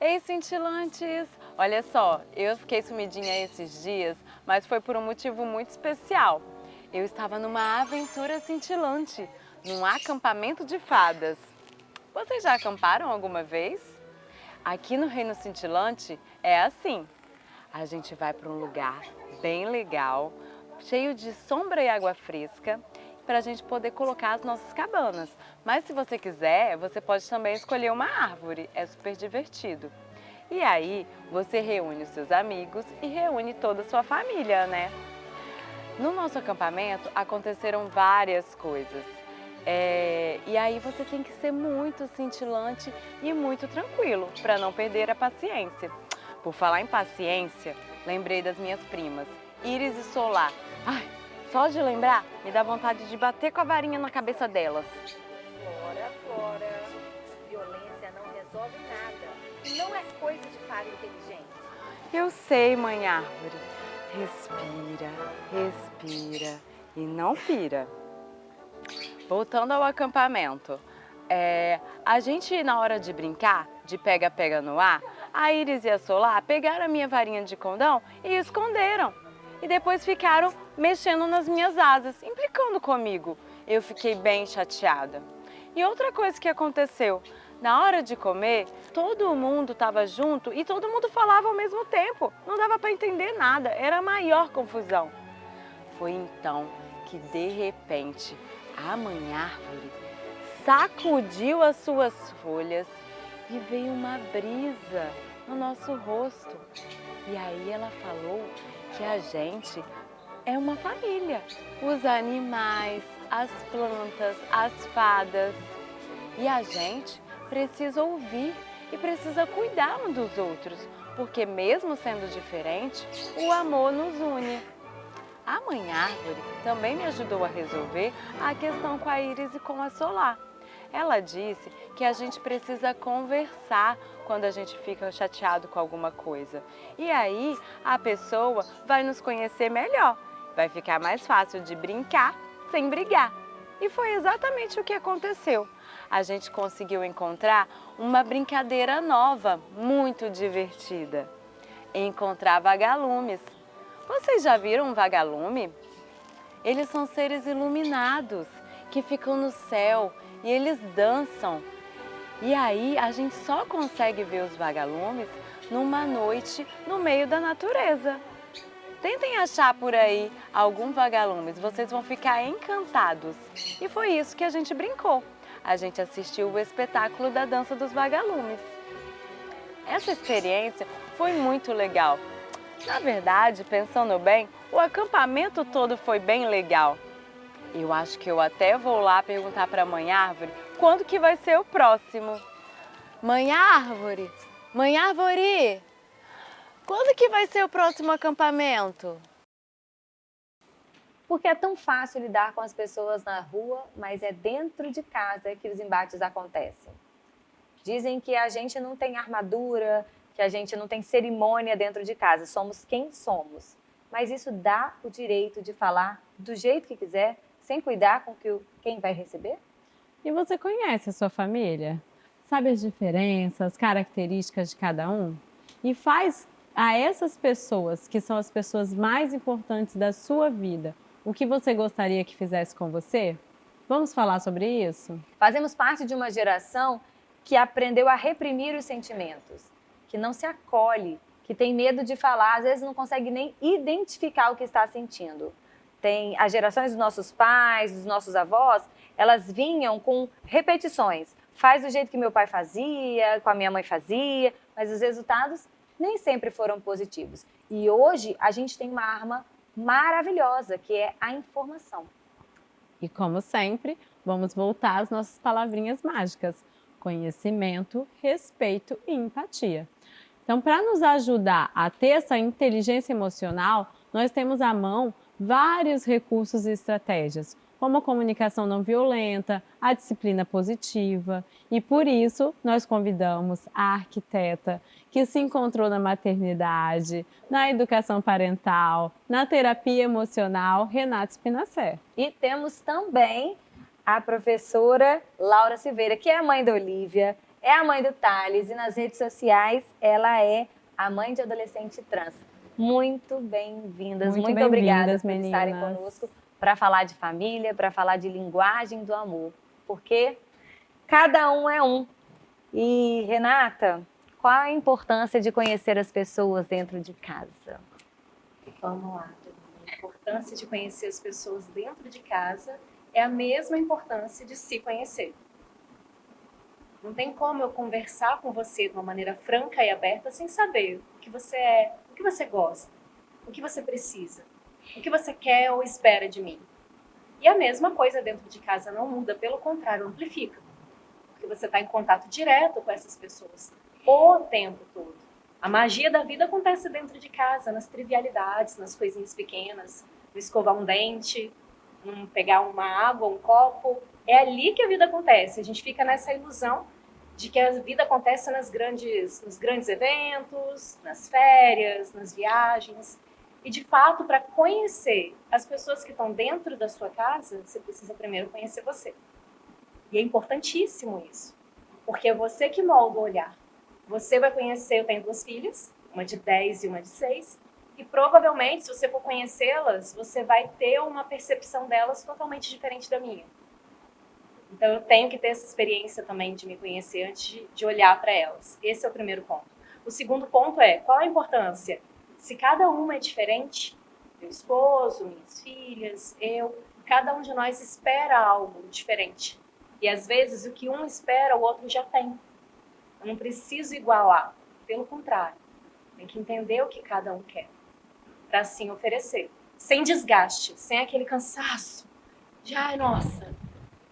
Ei, cintilantes! Olha só, eu fiquei sumidinha esses dias, mas foi por um motivo muito especial. Eu estava numa aventura cintilante, num acampamento de fadas. Vocês já acamparam alguma vez? Aqui no Reino Cintilante é assim. A gente vai para um lugar bem legal, cheio de sombra e água fresca, para a gente poder colocar as nossas cabanas. Mas se você quiser, você pode também escolher uma árvore, é super divertido. E aí, você reúne os seus amigos e reúne toda a sua família, né? No nosso acampamento aconteceram várias coisas. E aí você tem que ser muito cintilante e muito tranquilo para não perder a paciência. Por falar em paciência, lembrei das minhas primas, Iris e Solar. Ai, só de lembrar me dá vontade de bater com a varinha na cabeça delas. Flora, violência não resolve nada. E não é coisa de fada inteligente. Eu sei, mãe árvore. Respira, respira e não pira. Voltando ao acampamento, a gente na hora de brincar, de pega-pega no ar, a Iris e a Solar pegaram a minha varinha de condão e esconderam. E depois ficaram mexendo nas minhas asas, implicando comigo. Eu fiquei bem chateada. E outra coisa que aconteceu, na hora de comer, todo mundo estava junto e todo mundo falava ao mesmo tempo. Não dava para entender nada, era a maior confusão. Foi então que, de repente, a mãe árvore sacudiu as suas folhas e veio uma brisa no nosso rosto. E aí ela falou que a gente é uma família. Os animais, as plantas, as fadas. E a gente precisa ouvir e precisa cuidar um dos outros, porque mesmo sendo diferente, o amor nos une. A mãe árvore também me ajudou a resolver a questão com a Iris e com a Solar. Ela disse que a gente precisa conversar quando a gente fica chateado com alguma coisa. E aí a pessoa vai nos conhecer melhor. Vai ficar mais fácil de brincar sem brigar. E foi exatamente o que aconteceu. A gente conseguiu encontrar uma brincadeira nova, muito divertida. Encontrar vagalumes. Vocês já viram um vagalume? Eles são seres iluminados que ficam no céu e eles dançam. E aí a gente só consegue ver os vagalumes numa noite no meio da natureza. Tentem achar por aí algum vagalumes, vocês vão ficar encantados. E foi isso que a gente brincou. A gente assistiu o espetáculo da dança dos vagalumes. Essa experiência foi muito legal. Na verdade, pensando bem, o acampamento todo foi bem legal. Eu acho que eu até vou lá perguntar para a mãe árvore quando que vai ser o próximo. Mãe árvore, quando que vai ser o próximo acampamento? Porque é tão fácil lidar com as pessoas na rua, mas é dentro de casa que os embates acontecem. Dizem que a gente não tem armadura, que a gente não tem cerimônia dentro de casa, somos quem somos. Mas isso dá o direito de falar do jeito que quiser, sem cuidar com quem vai receber? E você conhece a sua família? Sabe as diferenças, características de cada um? E faz a essas pessoas, que são as pessoas mais importantes da sua vida, o que você gostaria que fizesse com você? Vamos falar sobre isso? Fazemos parte de uma geração que aprendeu a reprimir os sentimentos, que não se acolhe, que tem medo de falar, às vezes não consegue nem identificar o que está sentindo. Tem as gerações dos nossos pais, dos nossos avós, elas vinham com repetições. Faz do jeito que meu pai fazia, com a minha mãe fazia, mas os resultados nem sempre foram positivos. E hoje a gente tem uma arma maravilhosa, que é a informação. E como sempre, vamos voltar às nossas palavrinhas mágicas: conhecimento, respeito e empatia. Então, para nos ajudar a ter essa inteligência emocional, nós temos à mão vários recursos e estratégias, como a comunicação não violenta, a disciplina positiva. E por isso, nós convidamos a arquiteta que se encontrou na maternidade, na educação parental, na terapia emocional, Renata Spinacé. E temos também a professora Laura Silveira, que é a mãe da Olivia, é a mãe do Thales e nas redes sociais ela é a mãe de adolescente trans. Muito bem-vindas, muito obrigada por estarem conosco para falar de família, para falar de linguagem do amor, porque cada um é um. E, Renata, qual a importância de conhecer as pessoas dentro de casa? Vamos lá, a importância de conhecer as pessoas dentro de casa é a mesma importância de se conhecer. Não tem como eu conversar com você de uma maneira franca e aberta sem saber o que você é, o que você gosta, o que você precisa, o que você quer ou espera de mim. E a mesma coisa dentro de casa não muda, pelo contrário, amplifica. Porque você está em contato direto com essas pessoas o tempo todo. A magia da vida acontece dentro de casa, nas trivialidades, nas coisinhas pequenas, no escovar um dente, pegar uma água, um copo. É ali que a vida acontece. A gente fica nessa ilusão de que a vida acontece nos grandes eventos, nas férias, nas viagens. E, de fato, para conhecer as pessoas que estão dentro da sua casa, você precisa primeiro conhecer você. E é importantíssimo isso, porque é você que molda o olhar. Você vai conhecer, eu tenho 2 filhas, uma de 10 e uma de 6, e provavelmente, se você for conhecê-las, você vai ter uma percepção delas totalmente diferente da minha. Então, eu tenho que ter essa experiência também de me conhecer antes de olhar para elas. Esse é o primeiro ponto. O segundo ponto é, qual a importância? Se cada uma é diferente, meu esposo, minhas filhas, cada um de nós espera algo diferente. E às vezes o que um espera, o outro já tem. Eu não preciso igualar, pelo contrário. Tem que entender o que cada um quer, para assim oferecer. Sem desgaste, sem aquele cansaço. De, ai, nossa,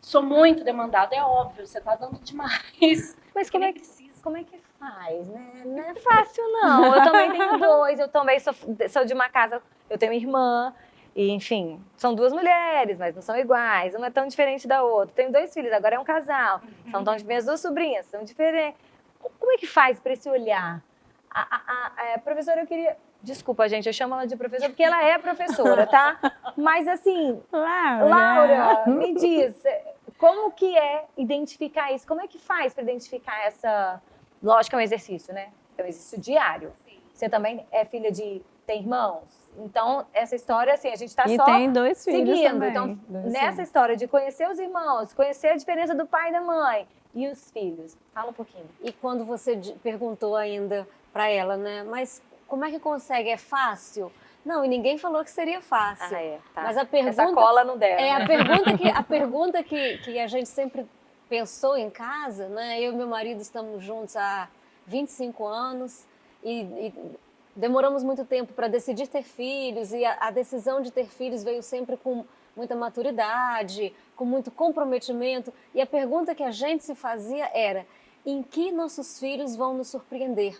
sou muito demandada, é óbvio, você tá dando demais. Mas como é que faz, né? Não é fácil, não. Eu também tenho 2, eu também sou de uma casa, eu tenho irmã, e, enfim, são 2 mulheres, mas não são iguais, uma é tão diferente da outra. Tenho 2 filhos, agora é um casal, são tão minhas 2 sobrinhas, são diferentes. Como é que faz para esse olhar? Professora, eu queria... Desculpa, gente, eu chamo ela de professora porque ela é professora, tá? Mas, assim, Laura, me diz, como que é identificar isso? Como é que faz para identificar essa... Lógico que é um exercício, né? É um exercício diário. Sim. Você também é filha de... Tem irmãos? Então, essa história, assim, a gente está só E tem 2 filhos seguindo. também. Então, 2 nessa filhos. história de conhecer os irmãos, conhecer a diferença do pai e da mãe e os filhos. Fala um pouquinho. E quando você perguntou ainda para ela, né? Mas como é que consegue? É fácil? Não, e ninguém falou que seria fácil. Tá. Mas a pergunta... Essa cola não dera. É, né? a pergunta que a gente sempre pensou em casa, né? Eu e meu marido estamos juntos há 25 anos e demoramos muito tempo para decidir ter filhos e a decisão de ter filhos veio sempre com muita maturidade, com muito comprometimento. E a pergunta que a gente se fazia era: em que nossos filhos vão nos surpreender?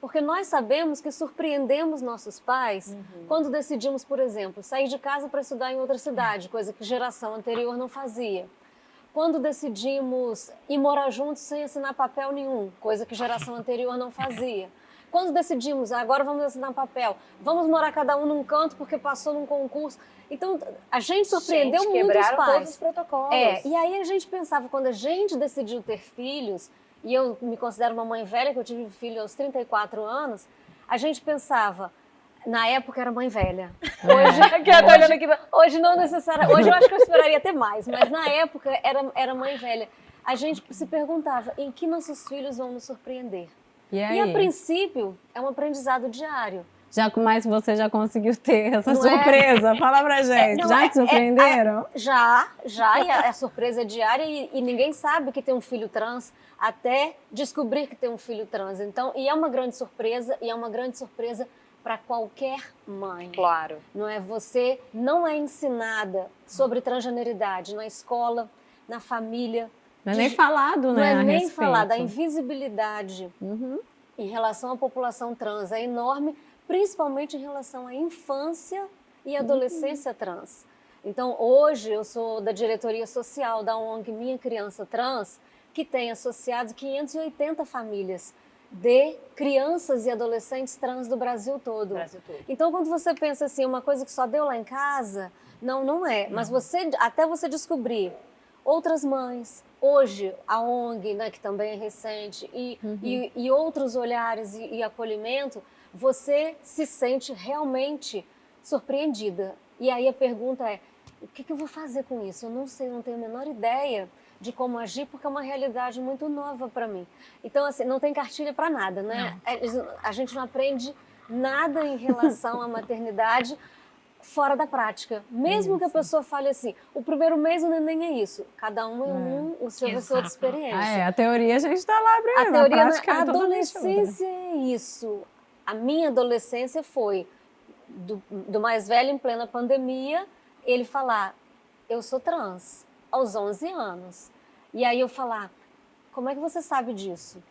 Porque nós sabemos que surpreendemos nossos pais quando decidimos, por exemplo, sair de casa para estudar em outra cidade, coisa que geração anterior não fazia. Quando decidimos ir morar juntos sem assinar papel nenhum, coisa que geração anterior não fazia. Quando decidimos, agora vamos assinar papel, vamos morar cada um num canto porque passou num concurso. Então, a gente surpreendeu muito os pais. Todos os protocolos. E aí a gente pensava, quando a gente decidiu ter filhos, e eu me considero uma mãe velha, que eu tive filho aos 34 anos, a gente pensava, na época era mãe velha. Hoje não necessariamente, hoje eu acho que eu esperaria ter mais, mas na época era mãe velha. A gente se perguntava, em que nossos filhos vão nos surpreender? E aí? E a princípio, é um aprendizado diário. Mas você já conseguiu ter essa Não é? surpresa? Fala pra gente. Já te surpreenderam? Já, e a surpresa é diária e ninguém sabe que tem um filho trans até descobrir que tem um filho trans. Então, e é uma grande surpresa para qualquer mãe. Claro. Não é? Você não é ensinada sobre transgeneridade na escola, na família. Não é nem falado, né? Não é nem respeito. falado. A invisibilidade em relação à população trans é enorme, principalmente em relação à infância e adolescência trans. Então, hoje eu sou da diretoria social da ONG Minha Criança Trans, que tem associados 580 famílias de crianças e adolescentes trans do Brasil todo. Então, quando você pensa assim, uma coisa que só deu lá em casa, não é. Mas até você descobrir outras mães. Hoje, a ONG, né, que também é recente, e outros olhares e acolhimento, você se sente realmente surpreendida. E aí a pergunta é, o que eu vou fazer com isso? Eu não sei, não tenho a menor ideia de como agir, porque é uma realidade muito nova para mim. Então, assim, não tem cartilha para nada, né? A gente não aprende nada em relação à maternidade fora da prática. Mesmo que a pessoa fale assim, o primeiro mês o neném é isso. Cada um é o seu vai ser outra experiência. A teoria a gente está lá A aprendendo, teoria, a prática a é totalmente outra. adolescência é isso. A minha adolescência foi do mais velho em plena pandemia, ele falar, eu sou trans, aos 11 anos. E aí eu falar, como é que você sabe disso?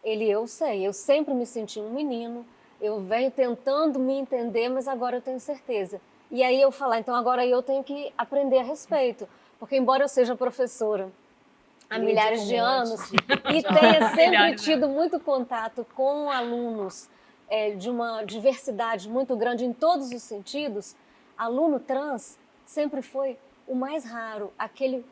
Ele, eu sei, eu sempre me senti um menino, eu venho tentando me entender, mas agora eu tenho certeza. E aí eu falar, então agora eu tenho que aprender a respeito, porque embora eu seja professora há milhares de anos e tenha sempre tido muito contato com alunos de uma diversidade muito grande em todos os sentidos, aluno trans sempre foi o mais raro, aquele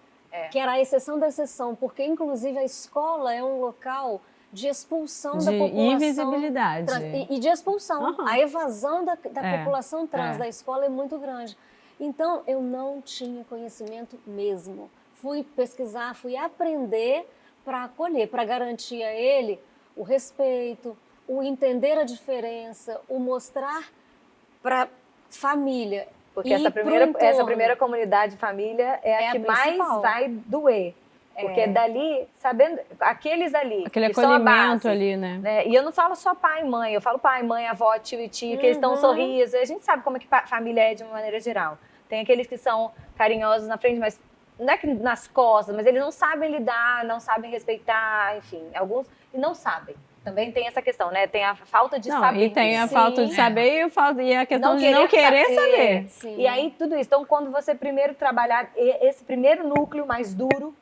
que era a exceção da exceção, porque inclusive a escola é um local de expulsão da população invisibilidade trans, e de expulsão. A evasão da população trans da escola é muito grande. Então eu não tinha conhecimento mesmo. Fui pesquisar, fui aprender para acolher, para garantir a ele o respeito, o entender a diferença, o mostrar para família. Porque essa primeira comunidade família é a que mais vai doer. Porque dali, sabendo, aqueles ali, aquele que são a acolhimento base, ali, né? E eu não falo só pai e mãe, eu falo pai, mãe, avó, tio e tia, que eles estão sorrisos. A gente sabe como é que família é de uma maneira geral. Tem aqueles que são carinhosos na frente, mas não é que nas costas, mas eles não sabem lidar, não sabem respeitar, enfim, alguns e não sabem. Também tem essa questão, né? Tem a falta de saber. E tem a falta de saber e a questão de não querer saber. Sim. E aí, tudo isso. Então, quando você primeiro trabalhar esse primeiro núcleo mais duro,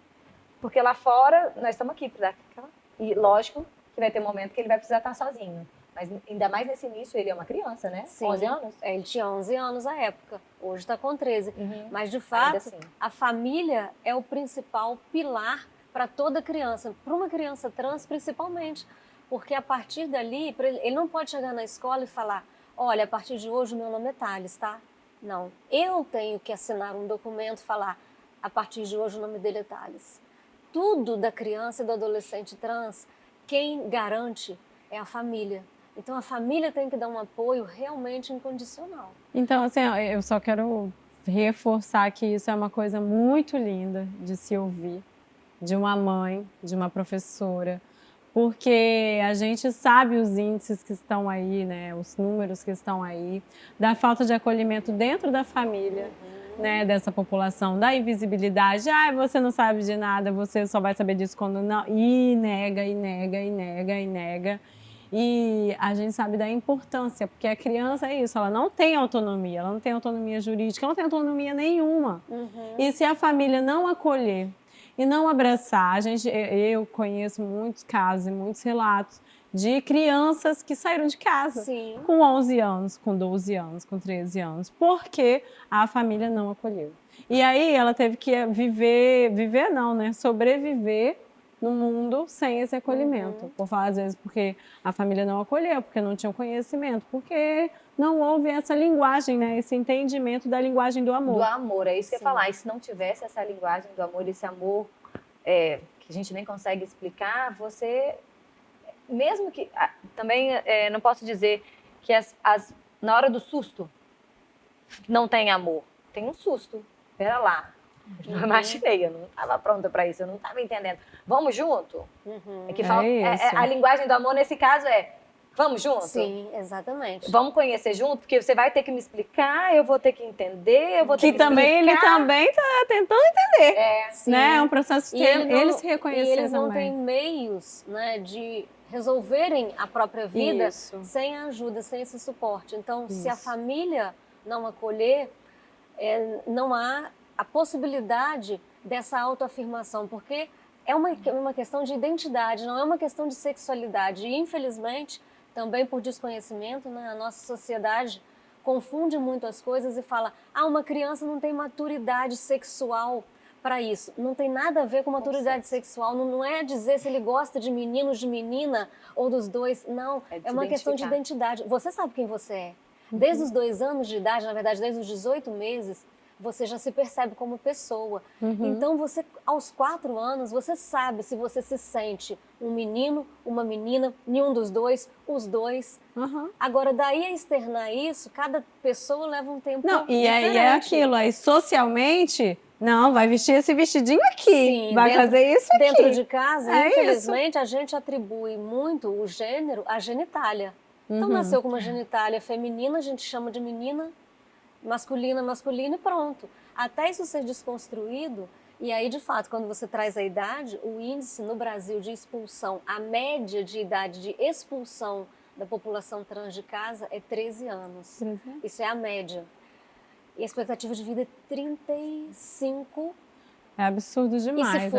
porque lá fora, nós estamos aqui para dar aquela... E lógico que vai ter um momento que ele vai precisar estar sozinho. Mas ainda mais nesse início, ele é uma criança, né? Sim. 11 anos? Ele tinha 11 anos à época. Hoje está com 13. Mas, de fato, assim, a família é o principal pilar para toda criança. Para uma criança trans, principalmente. Porque a partir dali, ele não pode chegar na escola e falar, olha, a partir de hoje o meu nome é Thales, tá? Não. Eu tenho que assinar um documento e falar, a partir de hoje o nome dele é Thales. Tudo da criança e do adolescente trans, quem garante é a família. Então a família tem que dar um apoio realmente incondicional. Então, assim, eu só quero reforçar que isso é uma coisa muito linda de se ouvir, de uma mãe, de uma professora, porque a gente sabe os índices que estão aí, né, os números que estão aí, da falta de acolhimento dentro da família, né, dessa população, da invisibilidade. Você não sabe de nada, você só vai saber disso quando não... E nega, e nega, e nega, e nega. E a gente sabe da importância, porque a criança é isso, ela não tem autonomia, ela não tem autonomia jurídica, ela não tem autonomia nenhuma. E se a família não acolher e não abraçar, eu conheço muitos casos e muitos relatos de crianças que saíram de casa com 11 anos, com 12 anos, com 13 anos, porque a família não acolheu. E aí ela teve que sobreviver no mundo sem esse acolhimento. Por falar, às vezes, porque a família não acolheu, porque não tinha conhecimento, porque não houve essa linguagem, né? Esse entendimento da linguagem do amor. Do amor, é isso que eu ia falar. E se não tivesse essa linguagem do amor, esse amor que a gente nem consegue explicar, você... Mesmo que... Também não posso dizer que na hora do susto não tem amor. Tem um susto. Pera lá. Eu não imaginei, eu não estava pronta para isso, eu não estava entendendo. Vamos junto? É que a linguagem do amor nesse caso é vamos junto? Sim, exatamente. Vamos conhecer junto, porque você vai ter que me explicar, eu vou ter que entender, eu vou ter que também explicar. Ele também está tentando entender. Né? É um processo de eles se reconhecerem. E eles não têm meios, né, de resolverem a própria vida sem a ajuda, sem esse suporte. Então, se a família não acolher, não há a possibilidade dessa autoafirmação, porque é uma questão de identidade, não é uma questão de sexualidade. E, infelizmente, também por desconhecimento, né, a nossa sociedade confunde muito as coisas e fala uma criança não tem maturidade sexual para isso. Não tem nada a ver com maturidade sexual, não é dizer se ele gosta de menino, de menina ou dos dois, não. É uma questão de identidade. Você sabe quem você é. Desde os 2 anos de idade, na verdade, desde os 18 meses, você já se percebe como pessoa. Então, você, aos 4 anos, você sabe se você se sente um menino, uma menina, nenhum dos dois, os dois. Agora, daí a externar isso, cada pessoa leva um tempo Não, e diferente. aí é aquilo, aí socialmente, não, vai vestir esse vestidinho aqui, Sim, vai fazer isso aqui. Dentro de casa, É infelizmente, a gente atribui muito o gênero à genitália. Então, nasceu com uma genitália feminina, a gente chama de menina, masculina, masculino e pronto. Até isso ser desconstruído, e aí, de fato, quando você traz a idade, o índice no Brasil de expulsão, a média de idade de expulsão da população trans de casa é 13 anos. Isso é a média. E a expectativa de vida é 35. É absurdo demais.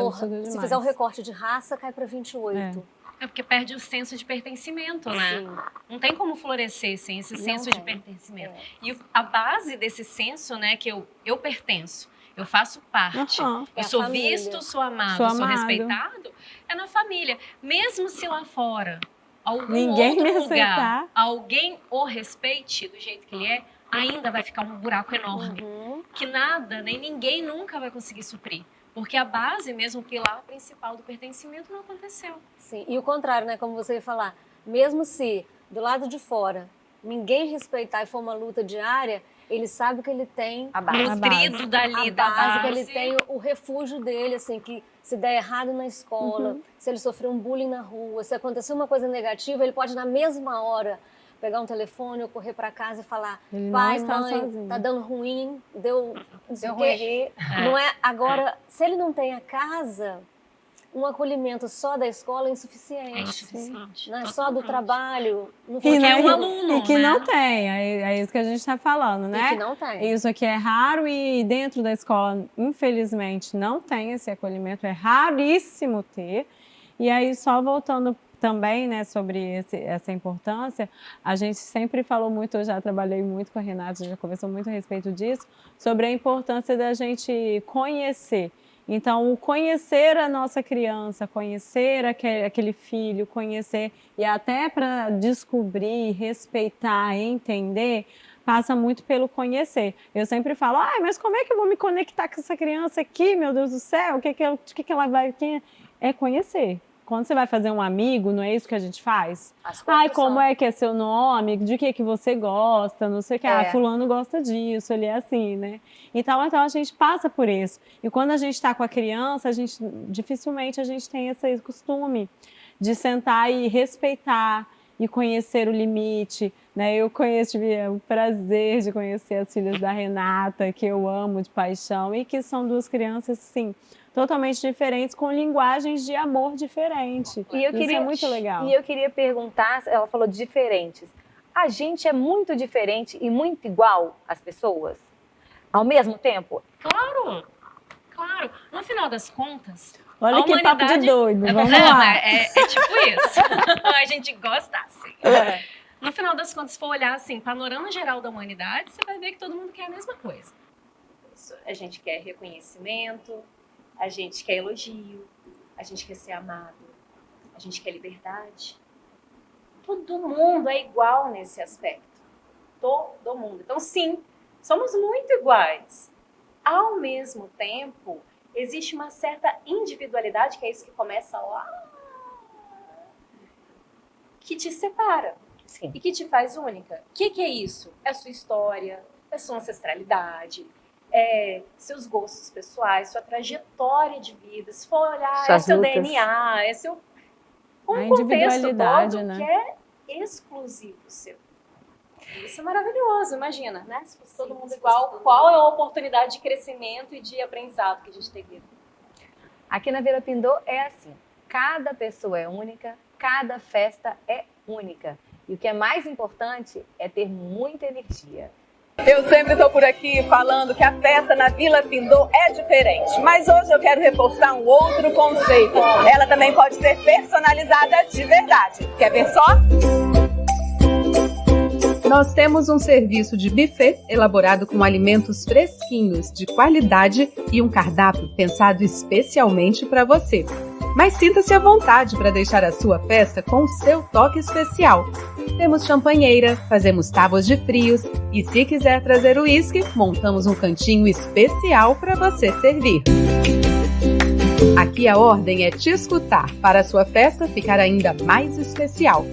E se fizer um recorte de raça, cai para 28. É porque perde o senso de pertencimento, né? Sim. Não tem como florescer sem esse senso de pertencimento. E a base desse senso, né, que eu pertenço, eu faço parte, eu sou visto, sou amado, sou respeitado, é na família. Mesmo se lá fora, ninguém outro me lugar, aceitar, alguém o respeite do jeito que ele é, ainda vai ficar um buraco enorme. Que nada, nem ninguém nunca vai conseguir suprir. Porque a base mesmo, o pilar principal do pertencimento não aconteceu. Sim, e o contrário, né? Como você ia falar, mesmo se do lado de fora ninguém respeitar e for uma luta diária, ele sabe que ele tem A base. Nutrido dali da base, base. que ele tem o refúgio dele, assim, que se der errado na escola, se ele sofreu um bullying na rua, se acontecer uma coisa negativa, ele pode na mesma hora pegar um telefone ou correr para casa e falar: pai, mãe, tá dando ruim, deu ruim. Não é agora, se ele não tem a casa, um acolhimento só da escola é insuficiente. É insuficiente. Não é só do trabalho. E é um aluno, e que né? não tem, é isso que a gente está falando, né? E que não tem. Isso aqui é raro e dentro da escola, infelizmente, não tem esse acolhimento, é raríssimo ter. E aí, só voltando também, né, sobre essa importância, a gente sempre falou muito, eu já trabalhei muito com a Renata, já conversou muito a respeito disso, sobre a importância da gente conhecer. Então, o conhecer a nossa criança, conhecer aquele filho, conhecer e até para descobrir, respeitar, entender, passa muito pelo conhecer. Eu sempre falo, mas como é que eu vou me conectar com essa criança aqui, meu Deus do céu? O que ela vai... É conhecer. Quando você vai fazer um amigo, não é isso que a gente faz? Como é que é seu nome? De que você gosta? Não sei o que. Fulano gosta disso, ele é assim, né? Então a gente passa por isso. E quando a gente está com a criança, dificilmente a gente tem esse costume de sentar e respeitar e conhecer o limite, né? Eu tive o prazer de conhecer as filhas da Renata, que eu amo de paixão, e que são 2 crianças, sim, totalmente diferentes, com linguagens de amor diferentes. Isso é muito legal. E eu queria perguntar, ela falou de diferentes. A gente é muito diferente e muito igual às pessoas? Ao mesmo tempo? Claro, claro. No final das contas... Olha que papo de doido, vamos lá. É tipo isso. A gente gosta assim. No final das contas, se for olhar assim, panorama geral da humanidade, você vai ver que todo mundo quer a mesma coisa. A gente quer reconhecimento, a gente quer elogio, a gente quer ser amado, a gente quer liberdade. Todo mundo é igual nesse aspecto. Todo mundo. Então, sim, somos muito iguais. Ao mesmo tempo, existe uma certa individualidade, que é isso que começa lá, que te separa. Sim. E que te faz única. O que é isso? É a sua história, é a sua ancestralidade, é seus gostos pessoais, sua trajetória de vida. Se for olhar, é seu DNA, é seu... Um contexto todo, né? Que é exclusivo seu. Isso é maravilhoso, imagina, né? Se fosse todo mundo igual, qual é a oportunidade de crescimento e de aprendizado que a gente teria? Aqui na Vila Pindô é assim, cada pessoa é única, cada festa é única. E o que é mais importante é ter muita energia. Eu sempre estou por aqui falando que a festa na Vila Pindô é diferente, mas hoje eu quero reforçar um outro conceito. Ela também pode ser personalizada de verdade. Quer ver só? Nós temos um serviço de buffet elaborado com alimentos fresquinhos, de qualidade e um cardápio pensado especialmente para você. Mas sinta-se à vontade para deixar a sua festa com o seu toque especial. Temos champanheira, fazemos tábuas de frios e se quiser trazer o uísque, montamos um cantinho especial para você servir. Aqui a ordem é te escutar para a sua festa ficar ainda mais especial.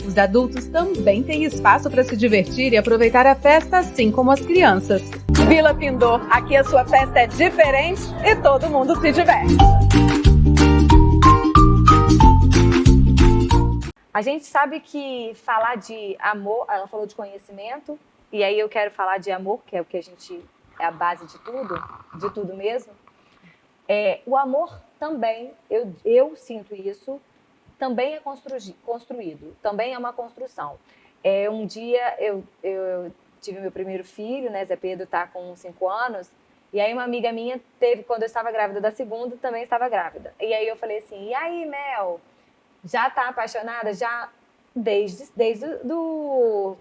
Os adultos também têm espaço para se divertir e aproveitar a festa assim como as crianças. Vila Pindô, aqui a sua festa é diferente e todo mundo se diverte. A gente sabe que falar de amor, ela falou de conhecimento, e aí eu quero falar de amor, que é o que a gente é a base de tudo mesmo. O amor também, eu sinto isso, também é construído, também é uma construção. Um dia eu tive meu primeiro filho, né? Zé Pedro está com 5 anos, e aí uma amiga minha teve, quando eu estava grávida da segunda, também estava grávida. E aí eu falei assim, e aí, Mel, já está apaixonada? Já desde do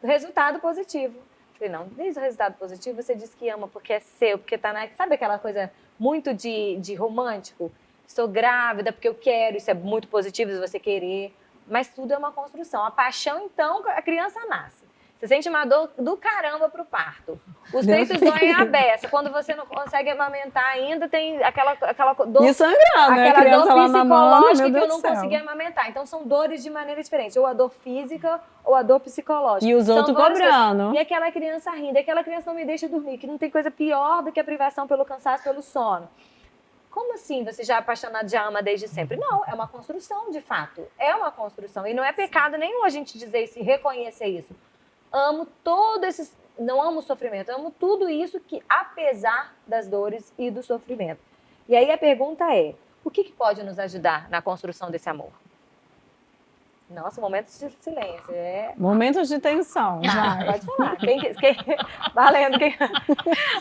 resultado positivo. Falei, não, desde o resultado positivo você diz que ama porque é seu, porque tá na... Sabe aquela coisa muito de romântico? Estou grávida porque eu quero, isso é muito positivo se você querer, mas tudo é uma construção. A paixão, então, a criança nasce. Você sente uma dor do caramba pro parto. Os peitos doem a beça. Quando você não consegue amamentar ainda, tem aquela dor... E sangrando, né? Aquela dor lá mamando, psicológica que eu não do céu. consegui amamentar. Então, são dores de maneira diferente. Ou a dor física, ou a dor psicológica. E os outros cobrando. E aquela criança rindo. E aquela criança não me deixa dormir. Que não tem coisa pior do que a privação pelo cansaço, pelo sono. Como assim você já é apaixonado, já ama desde sempre? Não, é uma construção, de fato. É uma construção. E não é pecado nenhum a gente dizer isso e reconhecer isso. Amo todos esses... Não amo o sofrimento, amo tudo isso que, apesar das dores e do sofrimento. E aí a pergunta é, o que pode nos ajudar na construção desse amor? Nossa, momentos de silêncio. Momentos de tensão. Pode falar. Valendo.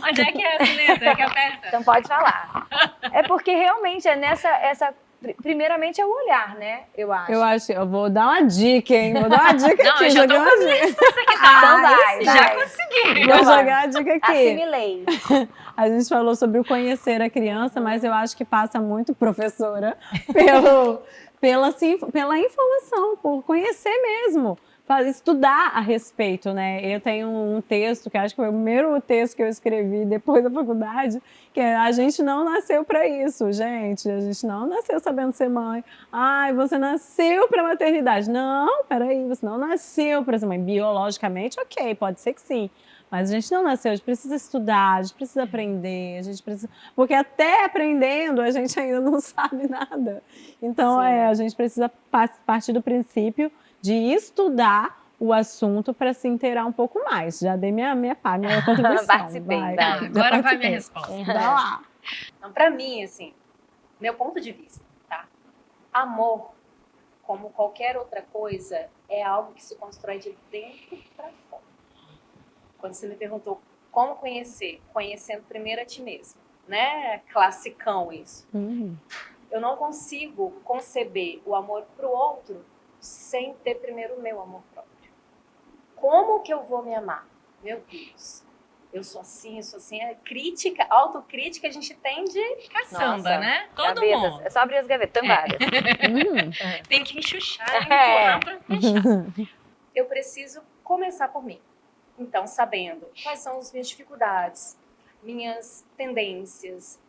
Onde é que é essa letra que aperta? Então pode falar. É porque realmente é primeiramente é o olhar, né? Eu acho. Eu vou dar uma dica, hein? Vou dar uma dica Não, aqui. eu já tô uma dica. Então vai. Já consegui. Vou jogar a dica aqui. Assimilei. A gente falou sobre o conhecer a criança, mas eu acho que passa muito, professora, pela informação, por conhecer mesmo. Estudar a respeito, né? Eu tenho um texto, que acho que foi o primeiro texto que eu escrevi depois da faculdade, que é: a gente não nasceu para isso, gente. A gente não nasceu sabendo ser mãe. Ai, você nasceu para maternidade. Não, peraí, você não nasceu para ser mãe. Biologicamente, ok, pode ser que sim. Mas a gente não nasceu, a gente precisa estudar, a gente precisa aprender, porque até aprendendo a gente ainda não sabe nada. Então, a gente precisa partir do princípio de estudar o assunto para se inteirar um pouco mais. Já dei minha contribuição. Participei. Agora vai minha resposta. Vai lá. Então, pra mim, assim, meu ponto de vista, tá? Amor, como qualquer outra coisa, é algo que se constrói de dentro para fora. Quando você me perguntou como conhecer, conhecendo primeiro a ti mesmo, né? Classicão isso. Eu não consigo conceber o amor pro outro sem ter primeiro o meu amor próprio. Como que eu vou me amar? Meu Deus, eu sou assim. É crítica, autocrítica a gente tem de caçamba, né? Todo gavetas. mundo. É só abrir as gavetas, tem várias. Tem que enxuxar, empurrar pra fechar. Eu preciso começar por mim. Então, sabendo quais são as minhas dificuldades, minhas tendências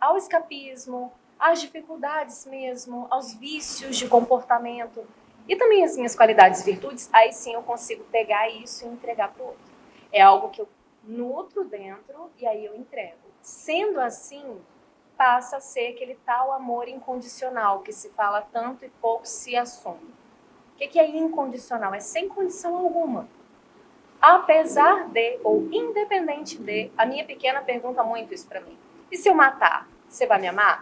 ao escapismo, às dificuldades mesmo, aos vícios de comportamento e também as minhas qualidades e virtudes, aí sim eu consigo pegar isso e entregar para o outro. É algo que eu nutro dentro e aí eu entrego. Sendo assim, passa a ser aquele tal amor incondicional que se fala tanto e pouco se assume. O que é incondicional? É sem condição alguma. Apesar de, ou independente de, a minha pequena pergunta muito isso para mim. E se eu matar, você vai me amar?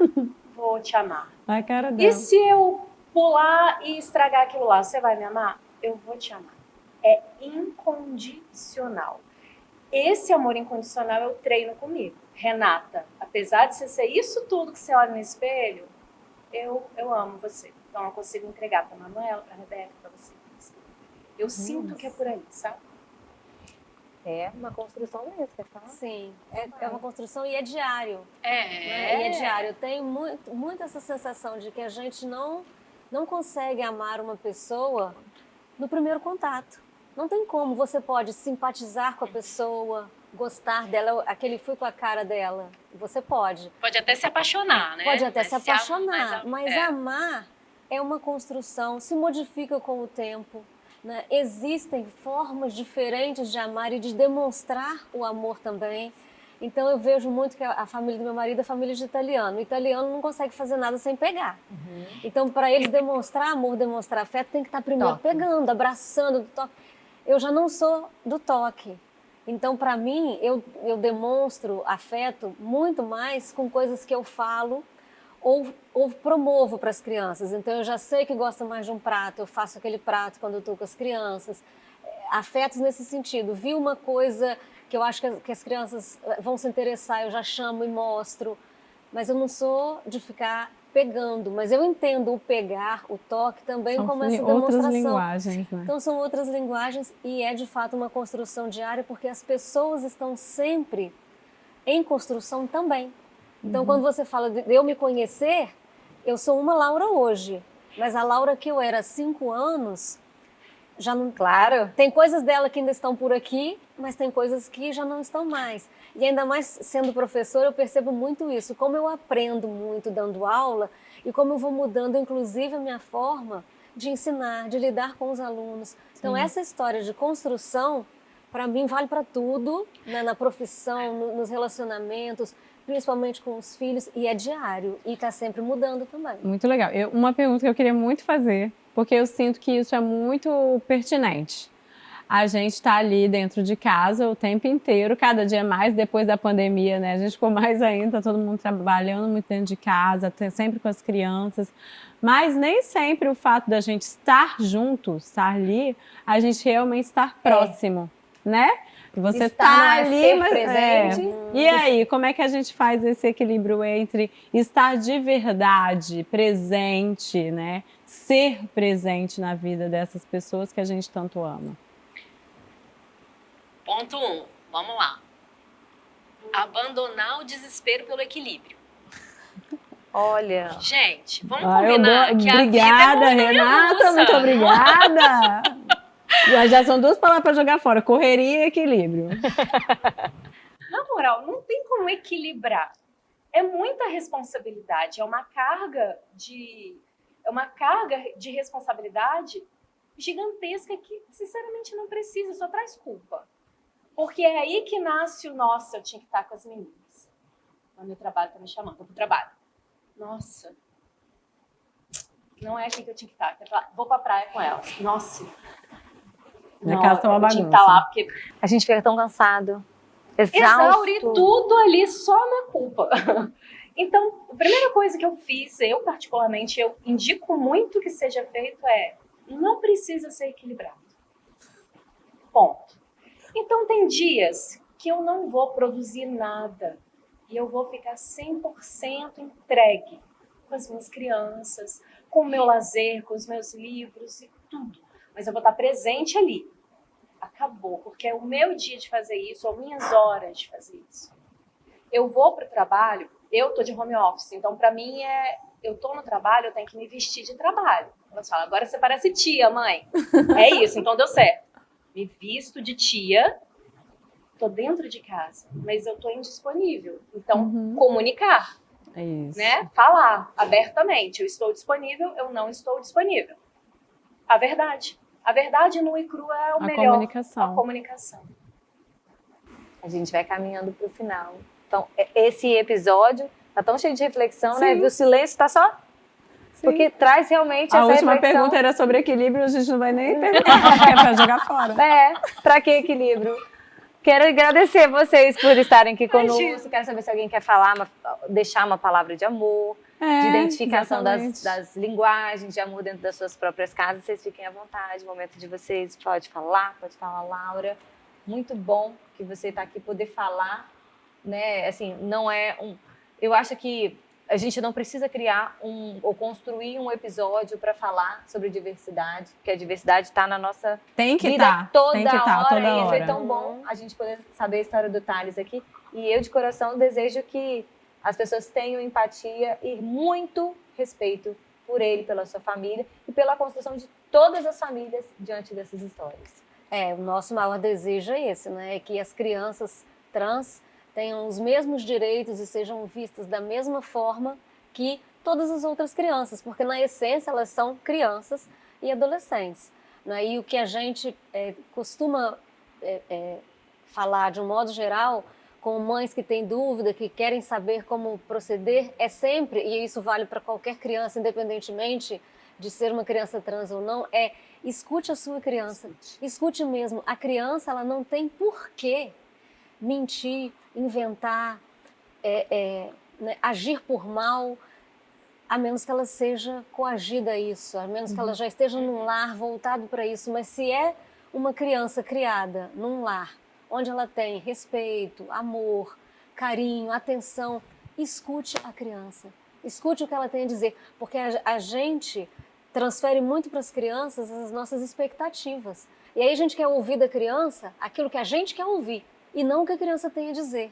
Vou te amar. A cara dela. E se eu pular e estragar aquilo lá, você vai me amar? Eu vou te amar. É incondicional. Esse amor incondicional eu treino comigo. Renata, apesar de você ser isso tudo que você olha no espelho, eu amo você. Então eu consigo entregar para a Manuela, para a Rebeca, para você. Eu sinto que é por aí, sabe? É uma construção mesmo, quer falar? Sim, é uma construção e é diário. É. Né? E é diário. Eu tenho muito essa sensação de que a gente não consegue amar uma pessoa no primeiro contato. Não tem como. Você pode simpatizar com a pessoa, gostar dela, aquele fui com a cara dela. Você pode. Pode até se apaixonar, né? Pode até Mas se apaixonar, mas é. amar é uma construção, se modifica com o tempo. Né? Existem formas diferentes de amar e de demonstrar o amor também. Então eu vejo muito que a família do meu marido é família de italiano. O italiano não consegue fazer nada sem pegar. Então para eles demonstrar amor, demonstrar afeto, tem que estar primeiro pegando, abraçando, do toque. Eu já não sou do toque. Então para mim eu demonstro afeto muito mais com coisas que eu falo ou promovo para as crianças. Então eu já sei que gosta mais de um prato, eu faço aquele prato quando eu estou com as crianças. Afetos nesse sentido. Vi uma coisa que eu acho que as crianças vão se interessar, eu já chamo e mostro. Mas eu não sou de ficar pegando, mas eu entendo o pegar, o toque também como essa demonstração. Outras linguagens, né? Então são outras linguagens e é de fato uma construção diária porque as pessoas estão sempre em construção também. Então quando você fala de eu me conhecer, eu sou uma Laura hoje, mas a Laura que eu era há 5 anos já não. Claro. Tem coisas dela que ainda estão por aqui, mas tem coisas que já não estão mais. E ainda mais sendo professora, eu percebo muito isso. Como eu aprendo muito dando aula e como eu vou mudando, inclusive, a minha forma de ensinar, de lidar com os alunos. Então, essa história de construção, para mim, vale para tudo, né? Na profissão, nos relacionamentos, principalmente com os filhos, e é diário. E está sempre mudando também. Muito legal. Uma pergunta que eu queria muito fazer, porque eu sinto que isso é muito pertinente. A gente está ali dentro de casa o tempo inteiro, cada dia mais, depois da pandemia, né? A gente ficou mais ainda, todo mundo trabalhando muito dentro de casa, sempre com as crianças. Mas nem sempre o fato da gente estar junto, estar ali, a gente realmente estar próximo, né? Você está ali, mas presente. E aí, como é que a gente faz esse equilíbrio entre estar de verdade presente, né? Ser presente na vida dessas pessoas que a gente tanto ama? Ponto 1, vamos lá. Abandonar o desespero pelo equilíbrio. Olha. Gente, vamos combinar que obrigada, a vida é Renata, muito obrigada. Já são 2 palavras para jogar fora, correria e equilíbrio. Na moral, não tem como equilibrar. É muita responsabilidade, é uma carga de responsabilidade gigantesca que, sinceramente, não precisa, só traz culpa. Porque é aí que nasce o nossa, eu tinha que estar com as meninas. O meu trabalho tá me chamando, vou pro trabalho. Nossa, não é aqui que eu tinha que estar. Vou pra praia com elas. Nossa. Minha casa tá uma bagunça. Eu tinha que estar lá porque A gente fica tão cansado. exaure tudo ali só na culpa. Então, a primeira coisa que eu fiz, eu particularmente, eu indico muito que seja feito não precisa ser equilibrado. Ponto. Então, tem dias que eu não vou produzir nada e eu vou ficar 100% entregue com as minhas crianças, com o meu lazer, com os meus livros e tudo. Mas eu vou estar presente ali. Acabou, porque é o meu dia de fazer isso, ou minhas horas de fazer isso. Eu vou para o trabalho, eu tô de home office, então para mim eu tô no trabalho, eu tenho que me vestir de trabalho. Elas falam, agora você parece tia, mãe. É isso, então deu certo. Me visto de tia, tô dentro de casa, mas eu tô indisponível. Então, comunicar, É isso. né? Falar abertamente, eu estou disponível, eu não estou disponível. A verdade nua e crua é o melhor. Comunicação. A comunicação. A gente vai caminhando para o final. Então, esse episódio tá tão cheio de reflexão, né? O silêncio tá só... Sim. Porque traz realmente A essa última reflexão. pergunta era sobre equilíbrio, a gente não vai nem perguntar, porque é para jogar fora. Para que equilíbrio? Quero agradecer vocês por estarem aqui conosco. Quero saber se alguém quer falar, deixar uma palavra de amor, de identificação das linguagens de amor dentro das suas próprias casas. Vocês fiquem à vontade, o momento de vocês. Pode falar, Laura. Muito bom que você está aqui poder falar, né? Assim, não é um... Eu acho que A gente não precisa criar ou construir um episódio para falar sobre diversidade, porque a diversidade está na nossa Tem que vida estar. toda Tem que estar hora. toda E foi hora. tão bom a gente poder saber a história do Thales aqui. E eu, de coração, desejo que as pessoas tenham empatia e muito respeito por ele, pela sua família e pela construção de todas as famílias diante dessas histórias. O nosso maior desejo é esse, né? É que as crianças trans tenham os mesmos direitos e sejam vistas da mesma forma que todas as outras crianças, porque na essência elas são crianças e adolescentes, né? E o que a gente costuma falar de um modo geral, com mães que têm dúvida, que querem saber como proceder, é sempre, e isso vale para qualquer criança, independentemente de ser uma criança trans ou não, escute a sua criança, escute mesmo. A criança, ela não tem por que mentir, inventar, né, agir por mal, a menos que ela seja coagida a isso, a menos que ela já esteja num lar voltado para isso. Mas se é uma criança criada num lar, onde ela tem respeito, amor, carinho, atenção, escute a criança, escute o que ela tem a dizer, porque a gente transfere muito para as crianças as nossas expectativas. E aí a gente quer ouvir da criança aquilo que a gente quer ouvir, e não o que a criança tem a dizer.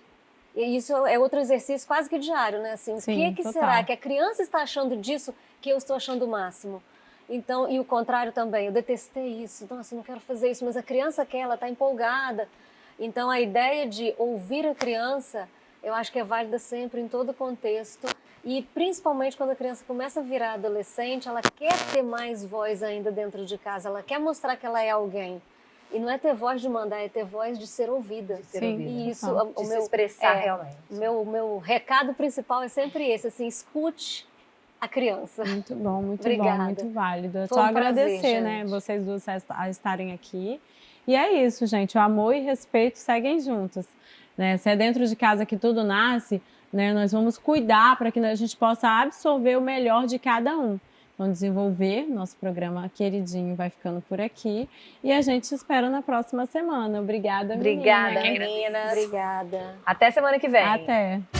E isso é outro exercício quase que diário, né? Assim, Sim, o que total. será que a criança está achando disso que eu estou achando o máximo? Então, e o contrário também, eu detestei isso, nossa, eu não quero fazer isso, mas a criança quer, ela está empolgada. Então, a ideia de ouvir a criança, eu acho que é válida sempre, em todo contexto. E principalmente quando a criança começa a virar adolescente, ela quer ter mais voz ainda dentro de casa, ela quer mostrar que ela é alguém. E não é ter voz de mandar, é ter voz de ser ouvida. De ser Sim. ouvida. E isso, Total. De se expressar realmente. o meu recado principal é sempre esse, assim, escute a criança. Muito bom, muito Obrigada. bom, muito válido. É Foi só um prazer, agradecer, né, gente. vocês duas a estarem aqui. E é isso, gente, o amor e respeito seguem juntos, né? Se é dentro de casa que tudo nasce, né, nós vamos cuidar para que a gente possa absorver o melhor de cada um. Então, desenvolver, nosso programa queridinho vai ficando por aqui e a gente espera na próxima semana. Obrigada, Obrigada, meninas. meninas. Obrigada. Até semana que vem. Até.